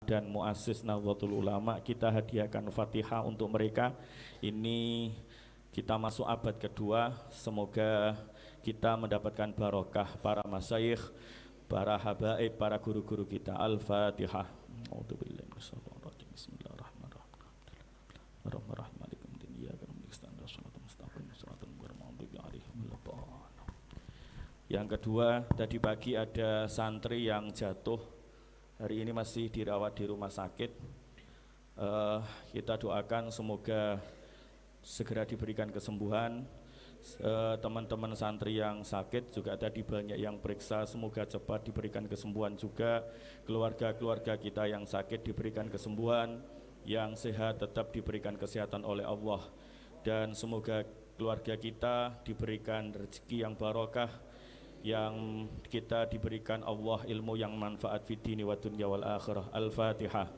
dan muassis Nahdlatul Ulama. Kita hadiahkan Fatihah untuk mereka. Ini kita masuk abad kedua, semoga kita mendapatkan barokah para masyayikh, para habaib, para guru-guru kita. Al-Fatihah. Yang kedua, tadi pagi ada santri yang jatuh, hari ini masih dirawat di rumah sakit. Kita doakan semoga segera diberikan kesembuhan. Teman-teman santri yang sakit juga tadi banyak yang periksa, semoga cepat diberikan kesembuhan juga. Keluarga-keluarga kita yang sakit diberikan kesembuhan, yang sehat tetap diberikan kesehatan oleh Allah, dan semoga keluarga kita diberikan rezeki yang barokah, yang kita diberikan Allah ilmu yang manfaat fid dini wa dunya wal akhirah. Al-Fatihah.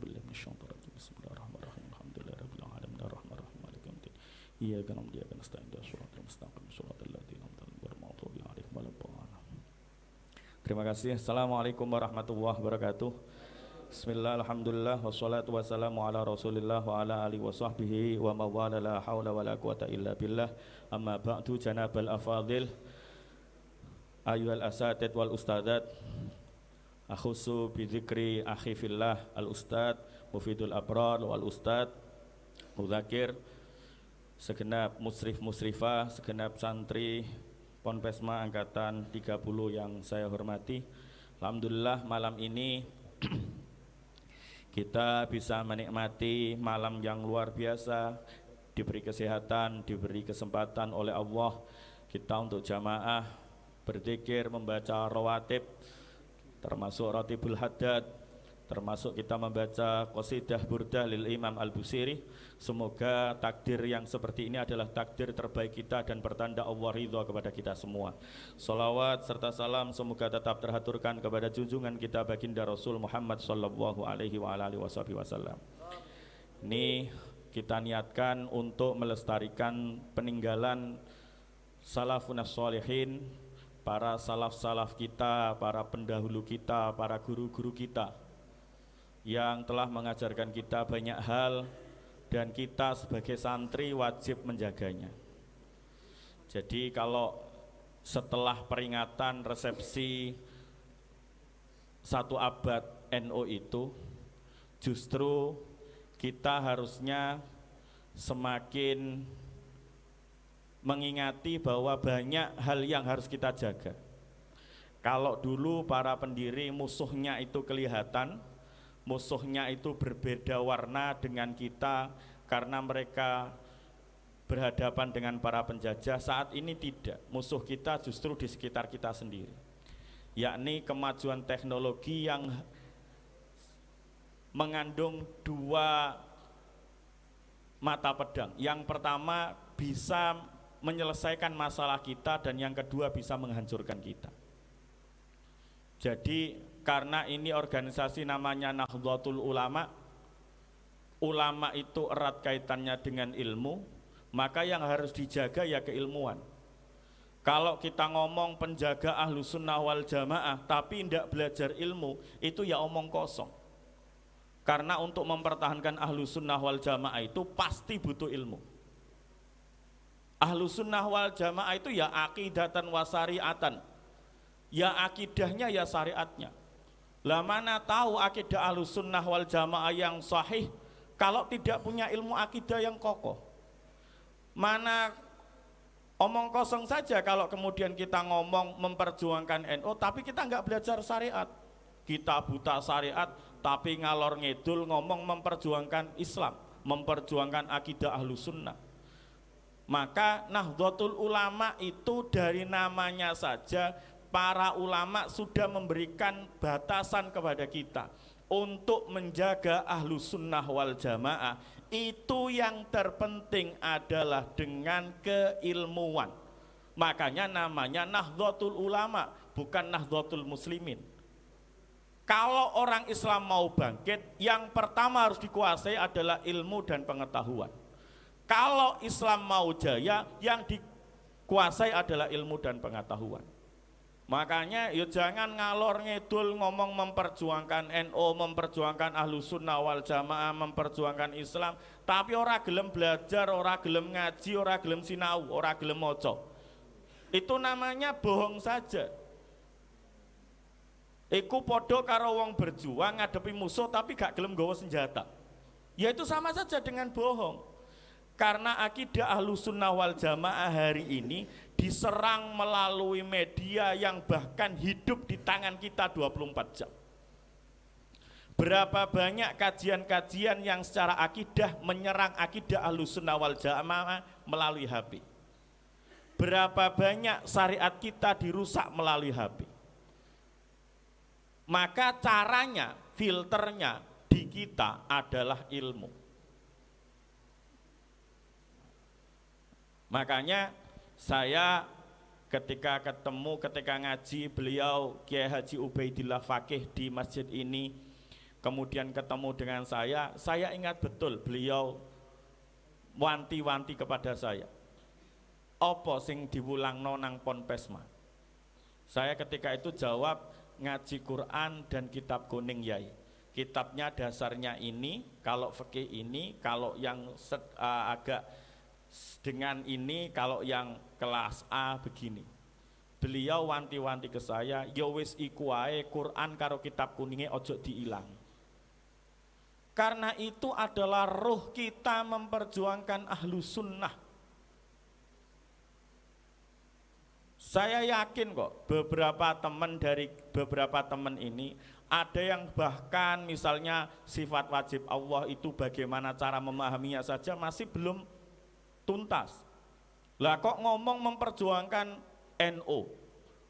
Bismillahirrahmanirrahim. Alhamdulillahirabbil alamin arrahmanirrahim maliki yaumiddin. Iyyaka na'budu wa iyyaka nasta'in ihdinas mustaqim shiratal ladzina an'amta 'alaihim ghairil maghdubi 'alaihim waladdallin. Terima kasih. Assalamualaikum warahmatullahi wabarakatuh. Bismillah, alhamdulillah, wassalatu wassalamu ala rasulillah wa ala alihi wa sahbihi wa mawala, la hawla wa la quwata illa billah. Amma ba'du, janabal afadil, ayyuhal asatid wal ustadzat, akhusu bidzikri akhi fillah al ustadz Mufidul Abrar wal ustadz Muzakir, segenap musrif musrifah, segenap santri Ponpesma angkatan 30 yang saya hormati. Alhamdulillah malam ini kita bisa menikmati malam yang luar biasa, diberi kesehatan, diberi kesempatan oleh Allah kita untuk jamaah berzikir, membaca rawatib, termasuk Ratibul Haddad, termasuk kita membaca qasidah burdah lil Imam Al-Busiri. Semoga takdir yang seperti ini adalah takdir terbaik kita dan pertanda Allah ridha kepada kita semua. Salawat serta salam semoga tetap terhaturkan kepada junjungan kita baginda Rasul Muhammad sallallahu alaihi wa alihi wasallam. Ini kita niatkan untuk melestarikan peninggalan salafun sholihin, para salaf-salaf kita, para pendahulu kita, para guru-guru kita yang telah mengajarkan kita banyak hal, dan kita sebagai santri wajib menjaganya. Jadi kalau setelah peringatan resepsi 1 abad NU itu, justru kita harusnya semakin mengingati bahwa banyak hal yang harus kita jaga. Kalau dulu para pendiri musuhnya itu kelihatan, musuhnya itu berbeda warna dengan kita karena mereka berhadapan dengan para penjajah. Saat ini tidak, musuh kita justru di sekitar kita sendiri, yakni kemajuan teknologi yang mengandung 2 mata pedang. Yang pertama bisa menyelesaikan masalah kita, dan yang kedua bisa menghancurkan kita. Jadi karena ini organisasi namanya Nahdlatul Ulama, ulama itu erat kaitannya dengan ilmu, maka yang harus dijaga ya keilmuan. Kalau kita ngomong penjaga Ahlus Sunnah wal Jamaah tapi tidak belajar ilmu, itu ya omong kosong. Karena untuk mempertahankan Ahlus Sunnah wal Jamaah itu pasti butuh ilmu. Ahlus Sunnah wal Jamaah itu ya akidatan wa syariatan, ya akidahnya ya syariatnya. Lah mana tahu akidah Ahlus Sunnah wal Jamaah yang sahih kalau tidak punya ilmu akidah yang kokoh. Mana omong kosong saja kalau kemudian kita ngomong memperjuangkan NU tapi kita nggak belajar syariat. Kita buta syariat tapi ngalor ngidul ngomong memperjuangkan Islam, memperjuangkan akidah Ahlus Sunnah. Maka Nahdlatul Ulama itu dari namanya saja para ulama sudah memberikan batasan kepada kita untuk menjaga Ahlus Sunnah wal Jamaah. Itu yang terpenting adalah dengan keilmuan. Makanya namanya Nahdlatul Ulama, bukan Nahdlatul Muslimin. Kalau orang Islam mau bangkit, yang pertama harus dikuasai adalah ilmu dan pengetahuan. Kalau Islam mau jaya, yang dikuasai adalah ilmu dan pengetahuan. Makanya ya jangan ngalor ngidul ngomong memperjuangkan NU, memperjuangkan Ahlus Sunnah wal Jamaah, memperjuangkan Islam, tapi ora gelem belajar, ora gelem ngaji, ora gelem sinau, ora gelem maca. Itu namanya bohong saja. Iku podo karo wong berjuang ngadepi musuh tapi gak gelem nggawa senjata. Ya itu sama saja dengan bohong. Karena akidah Ahlus Sunnah wal Jamaah hari ini diserang melalui media yang bahkan hidup di tangan kita 24 jam. Berapa banyak kajian-kajian yang secara akidah menyerang akidah Ahlus Sunnah wal Jamaah melalui HP. Berapa banyak syariat kita dirusak melalui HP. Maka caranya, filternya di kita adalah ilmu. Makanya saya ketika ngaji beliau Kiai Haji Ubaidillah Fakih di masjid ini, kemudian ketemu dengan saya ingat betul beliau wanti-wanti kepada saya. Apa sing diwulangno nang Ponpesma? Saya ketika itu jawab, ngaji Quran dan kitab kuning Yai. Kitabnya dasarnya ini, kalau fikih ini, kalau yang agak dengan ini, kalau yang kelas A begini. Beliau wanti-wanti ke saya, ya wis iku ae Quran karo kitab kuningnya ojo diilang. Karena itu adalah ruh kita memperjuangkan Ahlus Sunnah. Saya yakin kok beberapa teman ini ada yang bahkan misalnya sifat wajib Allah itu bagaimana cara memahaminya saja masih belum tuntas. Lah kok ngomong memperjuangkan NU,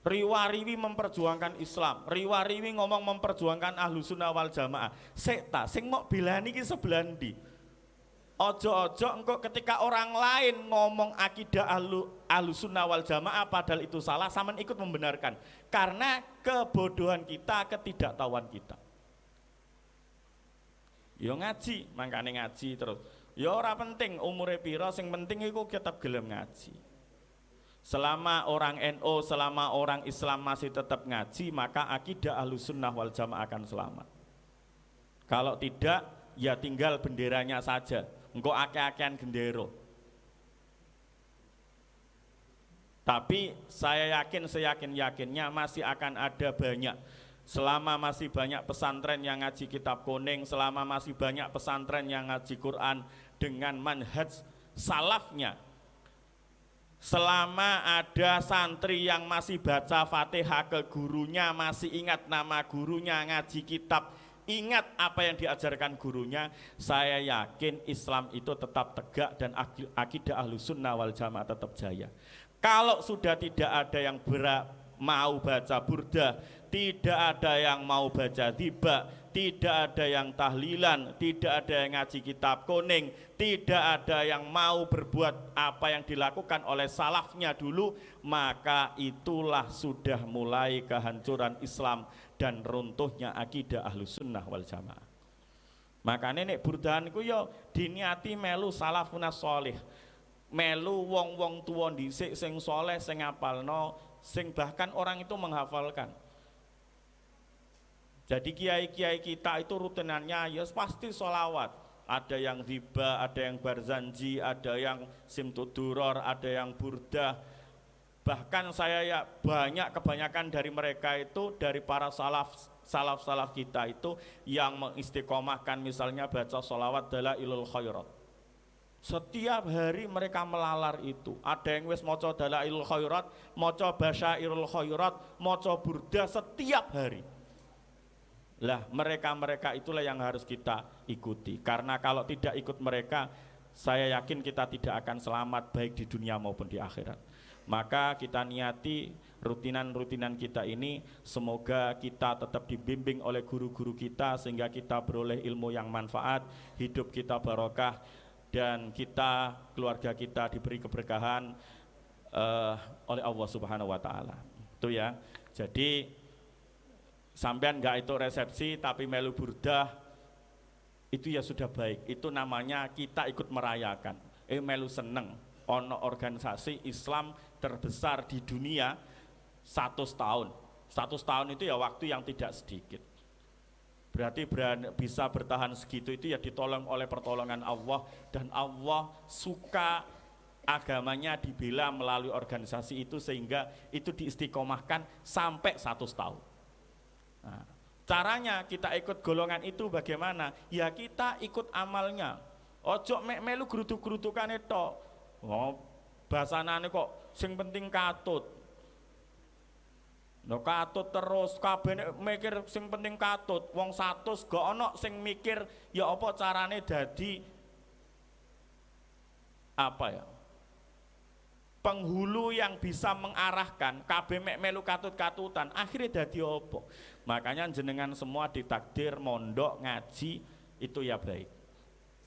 riwariwi memperjuangkan Islam, riwariwi ngomong memperjuangkan Ahlus Sunnah wal Jamaah. Sekta sing mau bilani ki sebelah ndi? Ojo-ojo engkau ketika orang lain ngomong akidah Ahlus Sunnah wal Jamaah padahal itu salah, sampean ikut membenarkan. Karena kebodohan kita, ketidaktahuan kita. Yo ngaji, makane ngaji terus. Ya ora penting umure pira, sing penting iku tetap gelem ngaji. Selama orang NU, selama orang Islam masih tetap ngaji, maka akidah Ahlus Sunnah wal Jamaah akan selamat. Kalau tidak, ya tinggal benderanya saja. Engko akeh-akehan gendero. Tapi saya yakin-yakinnya masih akan ada banyak. Selama masih banyak pesantren yang ngaji kitab kuning, selama masih banyak pesantren yang ngaji Quran dengan manhaj salafnya, selama ada santri yang masih baca Fatihah ke gurunya, masih ingat nama gurunya, ngaji kitab, ingat apa yang diajarkan gurunya, saya yakin Islam itu tetap tegak dan akidah Ahlus Sunnah wal Jamaah tetap jaya. Kalau sudah tidak ada yang mau baca burdah, tidak ada yang mau baca tiba, tidak ada yang tahlilan, tidak ada yang ngaji kitab kuning, tidak ada yang mau berbuat apa yang dilakukan oleh salafnya dulu, maka itulah sudah mulai kehancuran Islam dan runtuhnya akidah Ahlus Sunnah wal Jamaah. Makanya nek burdahan ku yo diniati melu salafun sholih, melu wong-wong tuwa dhisik sing soleh, sing ngapalno, sing bahkan orang itu menghafalkan. Jadi kiai-kiai kita itu rutinannya ya pasti sholawat. Ada yang hiba, ada yang barzanji, ada yang simtuduror, ada yang burdah. Bahkan saya ya kebanyakan dari mereka itu, dari para salaf kita itu yang mengistiqomahkan misalnya baca sholawat dalailul khairat. Setiap hari mereka melalar itu. Ada yang wis maca dalailul khairat, maca basyairul khairat, maca burdah setiap hari. Lah mereka itulah yang harus kita ikuti. Karena kalau tidak ikut mereka, saya yakin kita tidak akan selamat baik di dunia maupun di akhirat. Maka kita niati rutinan kita ini, semoga kita tetap dibimbing oleh guru-guru kita sehingga kita beroleh ilmu yang manfaat, hidup kita barokah, dan kita, keluarga kita diberi keberkahan oleh Allah Subhanahu wa Ta'ala. Itu ya. Jadi sampean enggak itu resepsi tapi melu burdah, itu ya sudah baik. Itu namanya kita ikut merayakan. Melu seneng ono organisasi Islam terbesar di dunia 100 tahun. 100 tahun itu ya waktu yang tidak sedikit. Berarti bisa bertahan segitu itu ya ditolong oleh pertolongan Allah, dan Allah suka agamanya dibela melalui organisasi itu sehingga itu diistiqomahkan sampai 100 tahun. Nah, caranya kita ikut golongan itu bagaimana? Ya kita ikut amalnya. Ojo melu gerutuk-gerutukane tok. Oh, basanane kok sing penting katut. No katut terus kabeh mikir sing penting katut. Wong 100 gak ono sing mikir ya apa carane dadi apa ya? Penghulu yang bisa mengarahkan kabeh mek melu katut-katutan, akhirnya dadi apa? Makanya jenengan semua ditakdir mondok ngaji itu ya baik.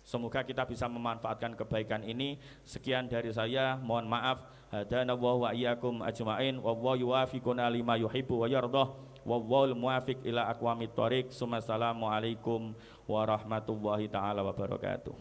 Semoga kita bisa memanfaatkan kebaikan ini. Sekian dari saya, mohon maaf. Hadanallahu wa iyyakum ajmain. Wallahu yuwaffiquna lima yuhibbu wa yardah. Wallahul muwaffiq ila aqwamit thoriq. Assalamualaikum warahmatullahi taala wabarakatuh.